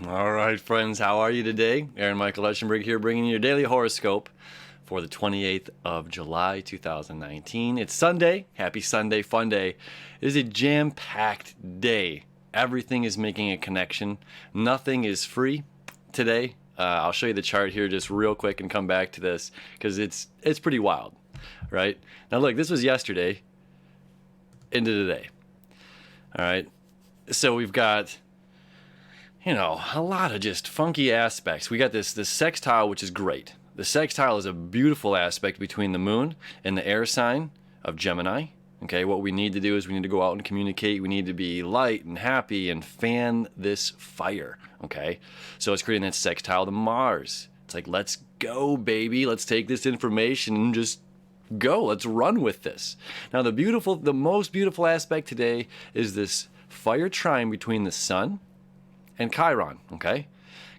All right, friends, how are you today? Aaron Michael Eschenberg here, bringing you your daily horoscope for the 28th of July, 2019. It's Sunday. Happy Sunday, fun day. It is a jam-packed day. Everything is making a connection. Nothing is free today. I'll show you the chart here just real quick and come back to this because it's pretty wild, right? Now, look, this was yesterday into today. All right, so we've got, a lot of just funky aspects. We got this sextile, which is great. The sextile is a beautiful aspect between the moon and the air sign of Gemini. Okay, what we need to do is we need to go out and communicate. We need to be light and happy and fan this fire. Okay, so it's creating that sextile to Mars. It's like, let's go, baby. Let's take this information and just go. Let's run with this. Now, the most beautiful aspect today is this fire trine between the sun and Chiron. Okay,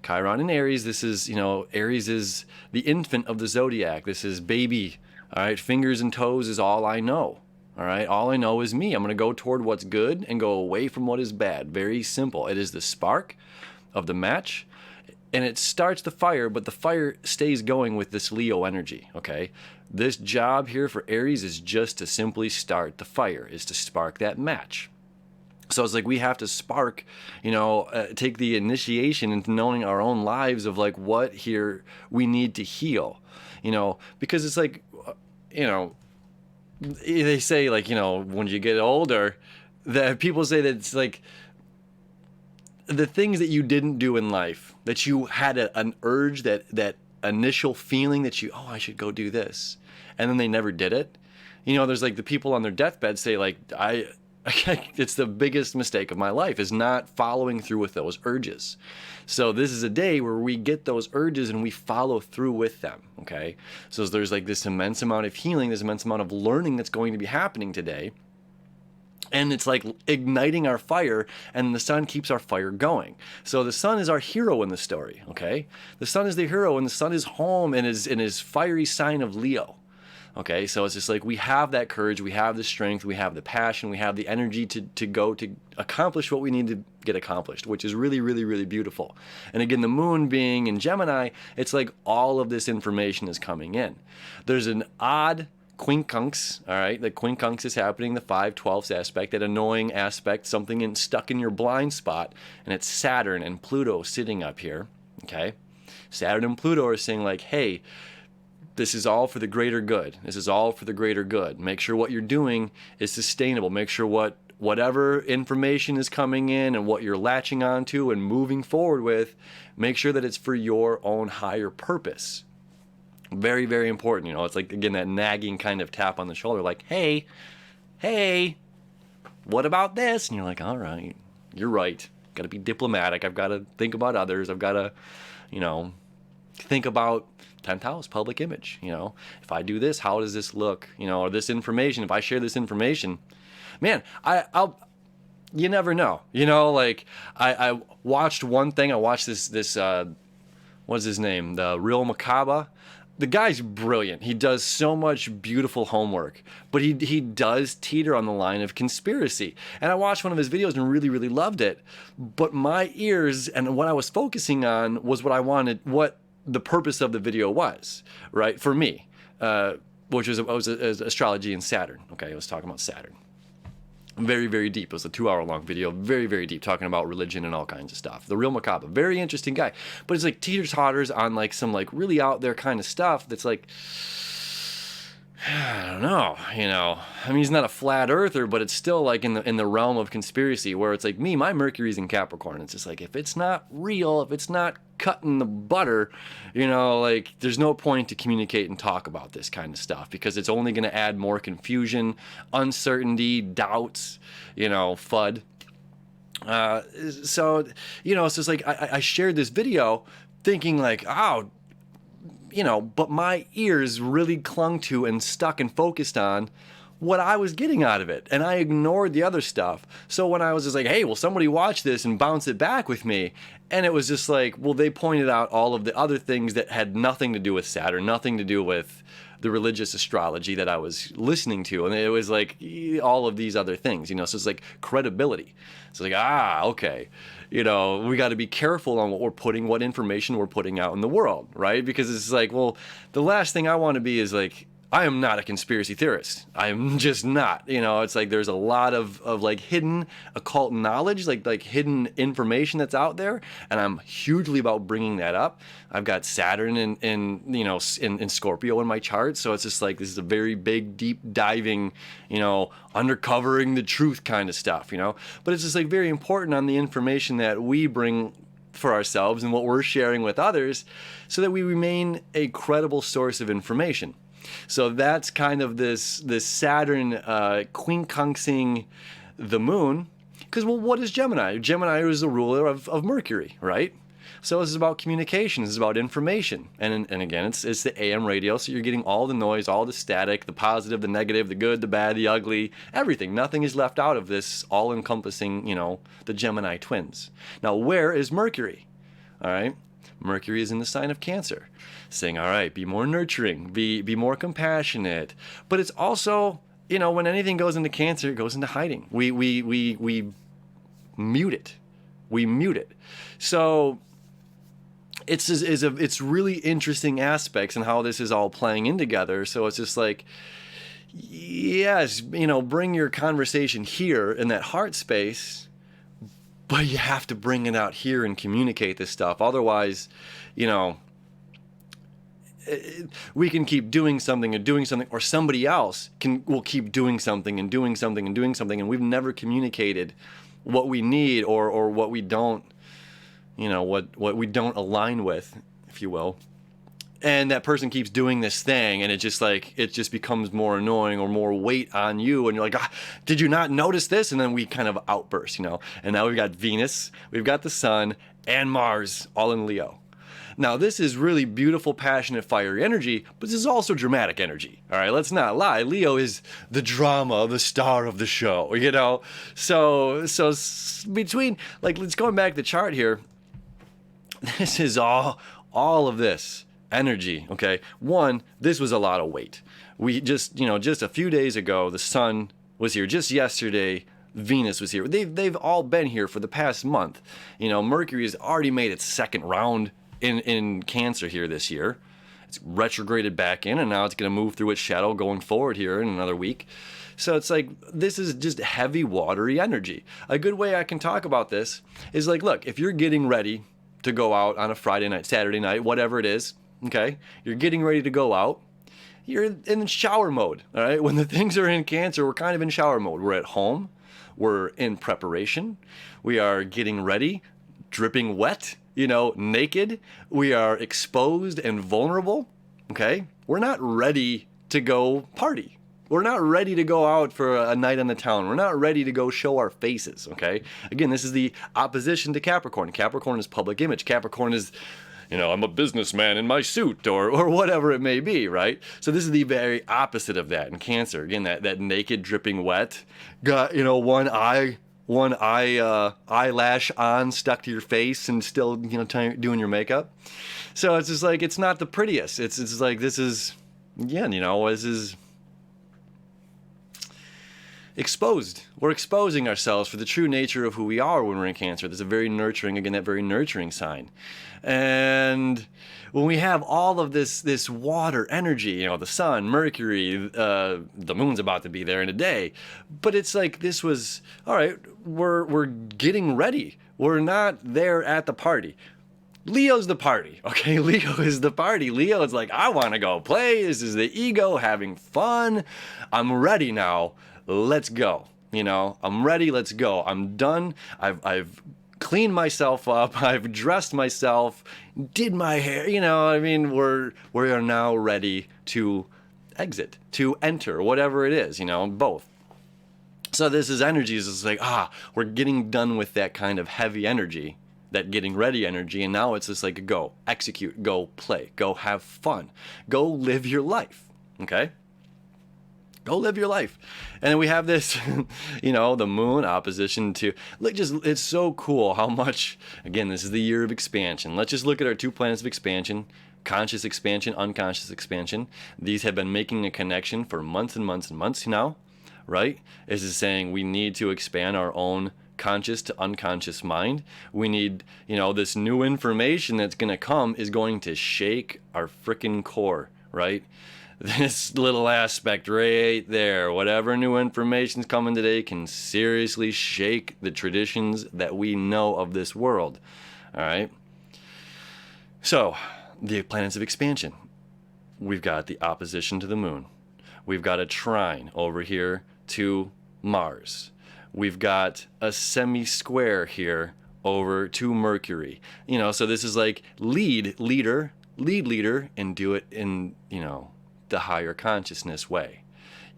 Chiron and Aries. This is, Aries is the infant of the zodiac. This is baby. All right, fingers and toes is all I know. All right, all I know is me. I'm going to go toward what's good and go away from what is bad. Very simple. It is the spark of the match, and it starts the fire, but the fire stays going with this Leo energy. Okay, this job here for Aries is just to simply start the fire, is to spark that match. So it's like we have to spark, take the initiation into knowing our own lives of like what here we need to heal, because it's like, they say like, when you get older, that people say that it's like the things that you didn't do in life, that you had an urge, that initial feeling that I should go do this, and then they never did it. There's like the people on their deathbed say like, it's the biggest mistake of my life is not following through with those urges. So this is a day where we get those urges and we follow through with them. Okay, so there's like this immense amount of healing, this immense amount of learning that's going to be happening today. And it's like igniting our fire, and the sun keeps our fire going. So the sun is our hero in the story, okay? The sun is the hero, and the sun is home in his fiery sign of Leo. Okay, so it's just like we have that courage, we have the strength, we have the passion, we have the energy to go to accomplish what we need to get accomplished, which is really, really, really beautiful. And again, the moon being in Gemini, it's like all of this information is coming in. There's an odd quincunx, all right? The quincunx is happening, the 5/12 aspect, that annoying aspect, something stuck in your blind spot, and it's Saturn and Pluto sitting up here, okay? Saturn and Pluto are saying like, hey, this is all for the greater good. This is all for the greater good. Make sure what you're doing is sustainable. Make sure whatever information is coming in and what you're latching onto and moving forward with, make sure that it's for your own higher purpose. Very, very important. It's like, again, that nagging kind of tap on the shoulder, like, hey, what about this? And you're like, all right, you're right. Got to be diplomatic. I've got to think about others. I've got to, think about 10th house, public image. If I do this, how does this look? Or this information, if I share this information, man, you never know. Like I watched one thing. I watched this what's his name? The Real Macabre. The guy's brilliant. He does so much beautiful homework, but he does teeter on the line of conspiracy. And I watched one of his videos and really, really loved it. But my ears and what I was focusing on was what I wanted, what the purpose of the video was, right? For me, which was astrology and Saturn. Okay, I was talking about Saturn. Very, very deep. It was a 2-hour-long video. Very, very deep, talking about religion and all kinds of stuff. The Real Macabre, very interesting guy. But it's like teeter-totters on like some like really out there kind of stuff that's like, I don't know, I mean, he's not a flat earther, but it's still like in the realm of conspiracy, where it's like my Mercury's in Capricorn. It's just like, if it's not real, if it's not cutting the butter, like there's no point to communicate and talk about this kind of stuff, because it's only going to add more confusion, uncertainty, doubts, FUD. So it's like I shared this video thinking like, oh, but my ears really clung to and stuck and focused on what I was getting out of it. And I ignored the other stuff. So when I was just like, hey, will somebody watch this and bounce it back with me? And it was just like, well, they pointed out all of the other things that had nothing to do with Saturn, nothing to do with the religious astrology that I was listening to, and it was like all of these other things, you know. So it's like credibility. It's like, okay, you know, we got to be careful on what information we're putting out in the world, right? Because it's like, well, the last thing I want to be is like, I am not a conspiracy theorist. I am just not. You know, it's like there's a lot of like hidden occult knowledge, like hidden information that's out there, and I'm hugely about bringing that up. I've got Saturn in Scorpio in my chart, so it's just like this is a very big, deep diving, you know, uncovering the truth kind of stuff, you know. But it's just like very important on the information that we bring for ourselves and what we're sharing with others, so that we remain a credible source of information. So that's kind of this Saturn quincunxing the moon. Because, well, what is Gemini? Gemini is the ruler of Mercury, right? So this is about communication. This is about information. And again, it's the AM radio, so you're getting all the noise, all the static, the positive, the negative, the good, the bad, the ugly, everything. Nothing is left out of this all-encompassing, you know, the Gemini twins. Now, where is Mercury? All right? Mercury is in the sign of Cancer, saying, all right, be more nurturing, be more compassionate. But it's also, you know, when anything goes into Cancer, it goes into hiding. We mute it. We mute it. So it's really interesting aspects and how this is all playing in together. So it's just like, yes, you know, bring your conversation here in that heart space, but you have to bring it out here and communicate this stuff. Otherwise, you know, we can keep doing something and doing something, or somebody else will keep doing something and doing something and doing something, and we've never communicated what we need or what we don't, you know, what we don't align with, if you will. And that person keeps doing this thing, and it just becomes more annoying or more weight on you, and you're like, did you not notice this? And then we kind of outburst, you know. And now we've got Venus, we've got the Sun, and Mars all in Leo. Now, this is really beautiful, passionate, fiery energy, but this is also dramatic energy. All right, let's not lie. Leo is the drama, the star of the show, you know. So between, like, let's go back to the chart here. This is all of this energy, okay? One, this was a lot of weight. We just a few days ago, the Sun was here. Just yesterday, Venus was here. They've all been here for the past month. You know, Mercury has already made its second round in Cancer here this year. It's retrograded back in, and now it's going to move through its shadow going forward here in another week. So it's like, this is just heavy, watery energy. A good way I can talk about this is like, look, if you're getting ready to go out on a Friday night, Saturday night, whatever it is, okay, you're getting ready to go out, you're in shower mode, all right? When the things are in Cancer, we're kind of in shower mode. We're at home, we're in preparation, we are getting ready, dripping wet, you know, naked, we are exposed and vulnerable, okay? We're not ready to go party. We're not ready to go out for a night on the town. We're not ready to go show our faces, okay? Again, this is the opposition to Capricorn. Capricorn is public image. Capricorn is, you know, I'm a businessman in my suit, or whatever it may be, right? So this is the very opposite of that in Cancer. Again, that naked, dripping wet, got, you know, one eyelash on, stuck to your face, and still, you know, doing your makeup. So it's just like, it's not the prettiest. It's like, this is, again, you know, this is exposed. We're exposing ourselves for the true nature of who we are when we're in Cancer. There's a very nurturing, again, that very nurturing sign. And when we have all of this water energy, you know, the Sun, Mercury, the moon's about to be there in a day, but it's like, this was, all right, we're getting ready. We're not there at the party. Leo's the party, okay? Leo is the party. Leo is like, I want to go play. This is the ego having fun. I'm ready now. Let's go. You know, I'm ready. Let's go. I'm done. I've cleaned myself up. I've dressed myself, did my hair. You know, I mean, we are now ready to exit, to enter, whatever it is, you know, both. So this is energy. It's like, we're getting done with that kind of heavy energy, that getting ready energy. And now it's just like, go execute, go play, go have fun, go live your life. Okay. Go live your life. And then we have this, the moon opposition to, it's so cool how much, again, this is the year of expansion. Let's just look at our two planets of expansion, conscious expansion, unconscious expansion. These have been making a connection for months and months and months now, right? This is saying we need to expand our own conscious to unconscious mind. We need, this new information that's going to come is going to shake our freaking core, right? This little aspect right there, whatever new information's coming today can seriously shake the traditions that we know of this world. All right. So, the planets of expansion. We've got the opposition to the moon. We've got a trine over here to Mars. We've got a semi-square here over to Mercury. So this is like lead leader, and do it in, the higher consciousness way.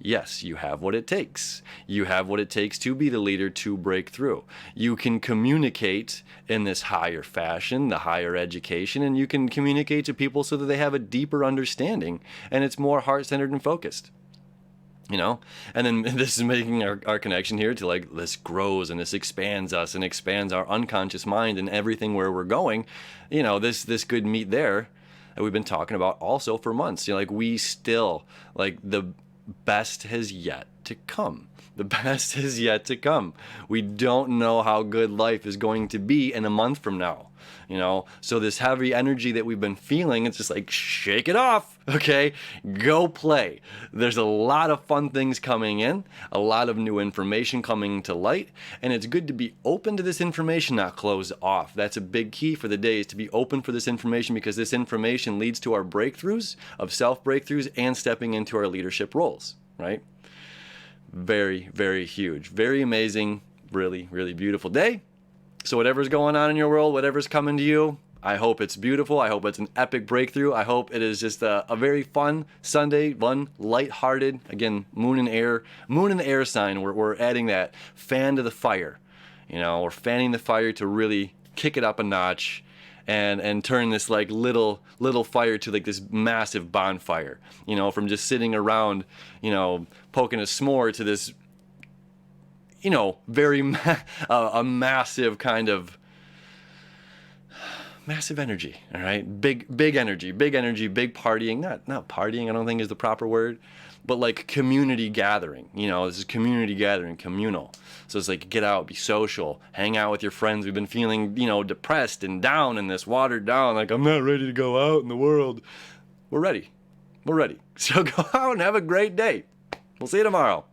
Yes, you have what it takes. You have what it takes to be the leader, to break through. You can communicate in this higher fashion, the higher education, and you can communicate to people so that they have a deeper understanding and it's more heart-centered and focused. And then this is making our connection here to like, this grows and this expands us and expands our unconscious mind and everything where we're going. This could meet there that we've been talking about also for months. We still, the best has yet to come. The best is yet to come. We don't know how good life is going to be in a month from now. So this heavy energy that we've been feeling, it's just like, shake it off, okay? Go play. There's a lot of fun things coming in, a lot of new information coming to light, and it's good to be open to this information, not closed off. That's a big key for the day, is to be open for this information, because this information leads to our breakthroughs, of self-breakthroughs, and stepping into our leadership roles, right? Very, very huge, very amazing, really, really beautiful day. So whatever's going on in your world, whatever's coming to you, I hope it's beautiful. I hope it's an epic breakthrough. I hope it is just a very fun Sunday, fun, lighthearted. Again, moon and the air sign. We're adding that fan to the fire. We're fanning the fire to really kick it up a notch and turn this like little fire to like this massive bonfire. From just sitting around, poking a s'more to this, very a massive kind of massive energy. All right, big energy, big partying. Not partying, I don't think is the proper word, but like community gathering. This is community gathering, communal. So it's like, get out, be social, hang out with your friends. We've been feeling, depressed and down in this, watered down, like, I'm not ready to go out in the world. We're ready. So go out and have a great day. We'll see you tomorrow.